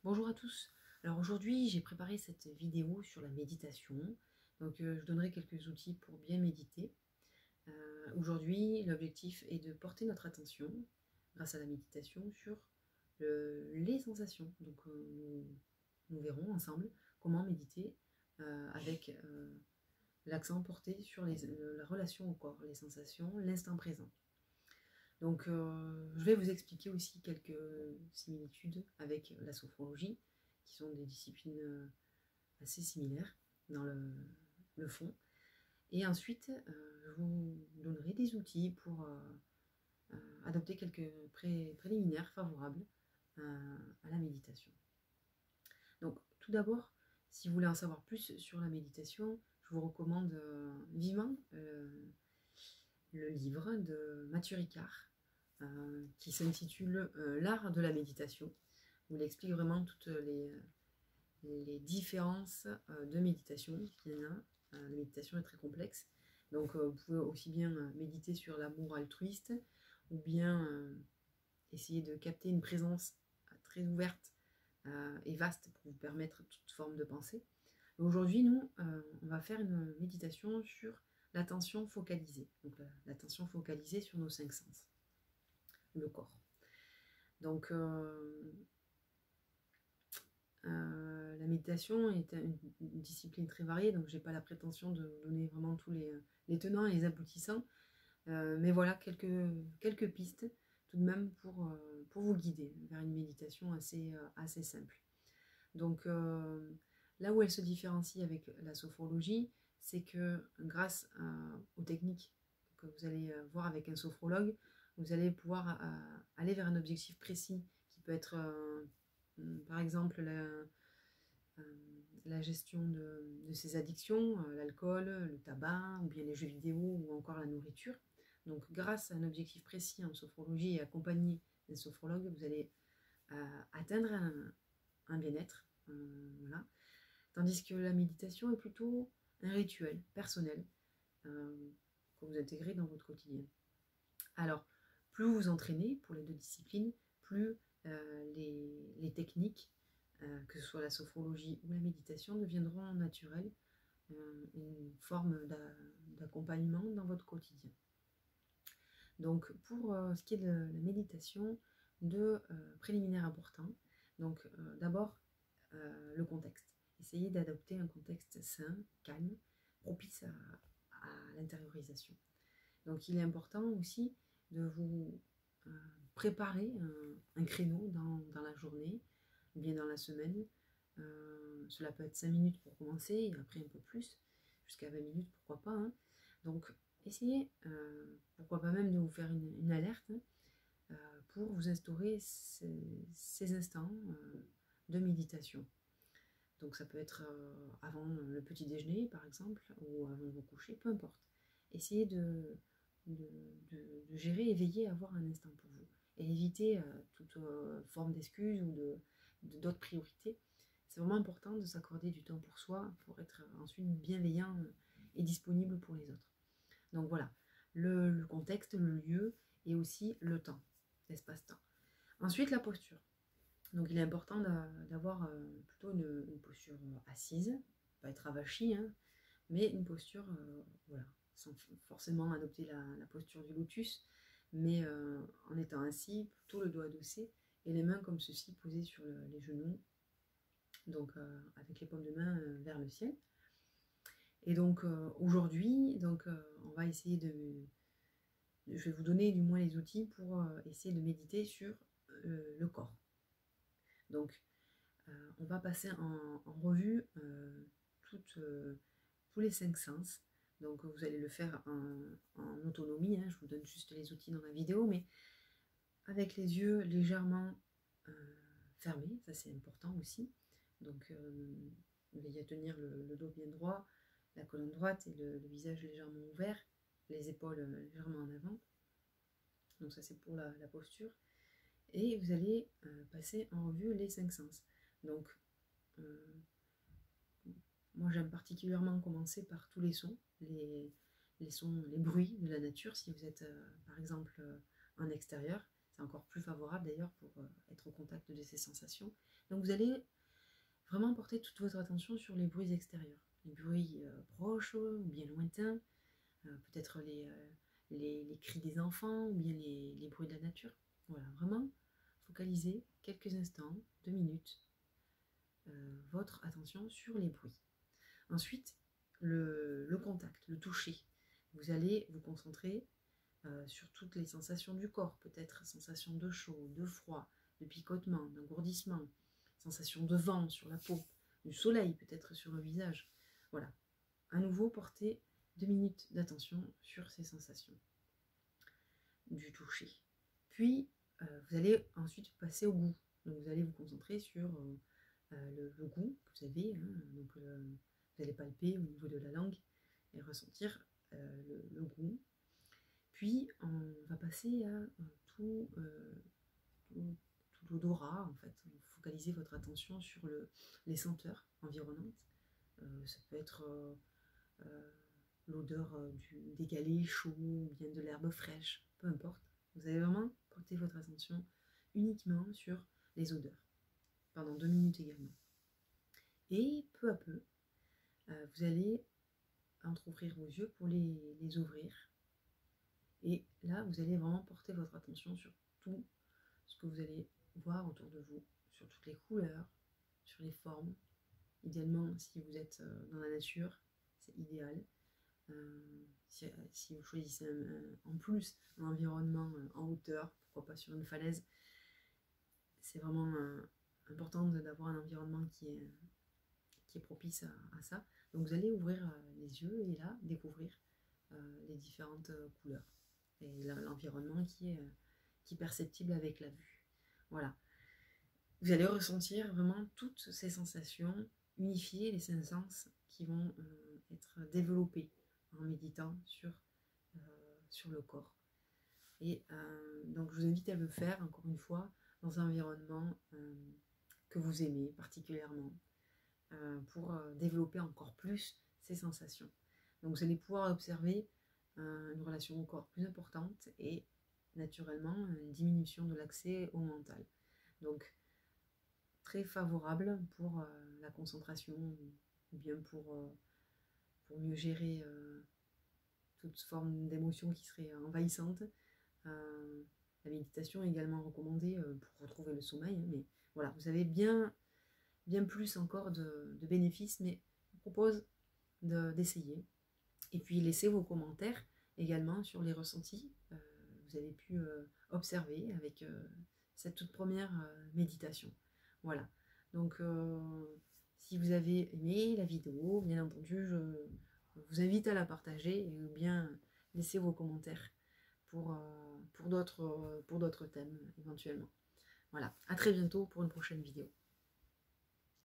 Bonjour à tous. Alors aujourd'hui, j'ai préparé cette vidéo sur la méditation. Donc je donnerai quelques outils pour bien méditer. Aujourd'hui, l'objectif est de porter notre attention, grâce à la méditation, sur les sensations. Donc nous verrons ensemble comment méditer avec l'accent porté sur la relation au corps, les sensations, l'instant présent. Donc je vais vous expliquer aussi quelques similitudes avec la sophrologie, qui sont des disciplines assez similaires dans le fond. Et ensuite, je vous donnerai des outils pour adopter quelques préliminaires favorables à la méditation. Donc tout d'abord, si vous voulez en savoir plus sur la méditation, je vous recommande vivement le livre de Matthieu Ricard, qui s'intitule L'art de la méditation, où il explique vraiment toutes les différences de méditation. La méditation est très complexe, donc vous pouvez aussi bien méditer sur l'amour altruiste, ou bien essayer de capter une présence très ouverte et vaste pour vous permettre toute forme de pensée. Aujourd'hui, nous, on va faire une méditation sur l'attention focalisée, donc l'attention focalisée sur nos 5 sens, le corps. Donc, la méditation est une discipline très variée, donc j'ai pas la prétention de vous donner vraiment tous les tenants et les aboutissants, mais voilà quelques pistes tout de même pour vous guider vers une méditation assez simple. Donc là où elle se différencie avec la sophrologie, c'est que grâce aux techniques que vous allez voir avec un sophrologue, vous allez pouvoir aller vers un objectif précis qui peut être par exemple la gestion de ses addictions, l'alcool, le tabac, ou bien les jeux vidéo, ou encore la nourriture. Donc grâce à un objectif précis en sophrologie et accompagné d'un sophrologue, vous allez atteindre un bien-être. Voilà. Tandis que la méditation est plutôt un rituel personnel que vous intégrez dans votre quotidien. Alors, plus vous vous entraînez pour les deux disciplines, plus les techniques, que ce soit la sophrologie ou la méditation, deviendront naturelles, une forme d'accompagnement dans votre quotidien. Donc, pour ce qui est de la méditation, deux préliminaires importants. Donc, d'abord, le contexte. Essayez d'adopter un contexte sain, calme, propice à l'intériorisation. Donc il est important aussi de vous préparer un créneau dans la journée, ou bien dans la semaine. Cela peut être 5 minutes pour commencer, et après un peu plus, jusqu'à 20 minutes, pourquoi pas. Hein. Donc essayez, pourquoi pas même de vous faire une alerte pour vous instaurer ces instants de méditation. Donc ça peut être avant le petit déjeuner par exemple, ou avant de vous coucher, peu importe. Essayez de gérer et veiller à avoir un instant pour vous. Et éviter toute forme d'excuse ou d'autres priorités. C'est vraiment important de s'accorder du temps pour soi, pour être ensuite bienveillant et disponible pour les autres. Donc voilà, le contexte, le lieu et aussi le temps, l'espace-temps. Ensuite, la posture. Donc il est important d'avoir plutôt une posture assise, pas être avachi, hein, mais une posture, voilà, sans forcément adopter la posture du lotus, mais en étant assis, plutôt le dos adossé, et les mains comme ceci posées sur les genoux, donc avec les paumes de main vers le ciel. Et donc aujourd'hui, on va essayer je vais vous donner du moins les outils pour essayer de méditer sur le corps. Donc, on va passer en revue tous les 5 sens. Donc, vous allez le faire en autonomie. Hein, je vous donne juste les outils dans la vidéo, mais avec les yeux légèrement fermés, ça c'est important aussi. Donc, veillez à tenir le dos bien droit, la colonne droite et le visage légèrement ouvert, les épaules légèrement en avant. Donc, ça c'est pour la posture. Et vous allez passer en revue les 5 sens. Donc, moi j'aime particulièrement commencer par tous les sons, les sons, les bruits de la nature. Si vous êtes par exemple en extérieur, c'est encore plus favorable d'ailleurs pour être au contact de ces sensations. Donc vous allez vraiment porter toute votre attention sur les bruits extérieurs, les bruits proches ou bien lointains, peut-être les cris des enfants ou bien les bruits de la nature. Voilà, vraiment focalisez quelques instants, 2 minutes, votre attention sur les bruits. Ensuite, le contact, le toucher. Vous allez vous concentrer sur toutes les sensations du corps, peut-être sensation de chaud, de froid, de picotement, d'engourdissement, sensation de vent sur la peau, du soleil peut-être sur le visage. Voilà, à nouveau portez 2 minutes d'attention sur ces sensations du toucher. Puis, vous allez ensuite passer au goût. Donc, vous allez vous concentrer sur le goût que vous avez. Hein, donc, vous allez palper au niveau de la langue et ressentir le goût. Puis, on va passer à tout l'odorat, en fait. Focalisez votre attention sur les senteurs environnantes. Ça peut être l'odeur des galets chauds ou bien de l'herbe fraîche, peu importe. Vous allez vraiment porter votre attention uniquement sur les odeurs, pendant 2 minutes également. Et peu à peu, vous allez entrouvrir vos yeux pour les ouvrir. Et là, vous allez vraiment porter votre attention sur tout ce que vous allez voir autour de vous, sur toutes les couleurs, sur les formes. Idéalement, si vous êtes dans la nature, c'est idéal. Si vous choisissez en plus un environnement en hauteur, pourquoi pas sur une falaise, c'est vraiment important d'avoir un environnement qui est propice à ça. Donc vous allez ouvrir les yeux et là découvrir les différentes couleurs et l'environnement qui est perceptible avec la vue. Voilà. Vous allez ressentir vraiment toutes ces sensations, unifier les 5 sens qui vont être développés en méditant sur le corps. Et donc je vous invite à le faire, encore une fois, dans un environnement que vous aimez particulièrement, pour développer encore plus ces sensations. Donc vous allez pouvoir observer une relation au corps plus importante et naturellement une diminution de l'accès au mental. Donc très favorable pour la concentration ou bien pour mieux gérer toute forme d'émotion qui serait envahissante. La méditation est également recommandée pour retrouver le sommeil, mais voilà, vous avez bien plus encore de bénéfices, mais je vous propose d'essayer. Et puis laissez vos commentaires également sur les ressentis vous avez pu observer avec cette toute première méditation. Voilà, donc si vous avez aimé la vidéo, bien entendu, je vous invite à la partager et bien laisser vos commentaires pour d'autres thèmes éventuellement. Voilà, à très bientôt pour une prochaine vidéo.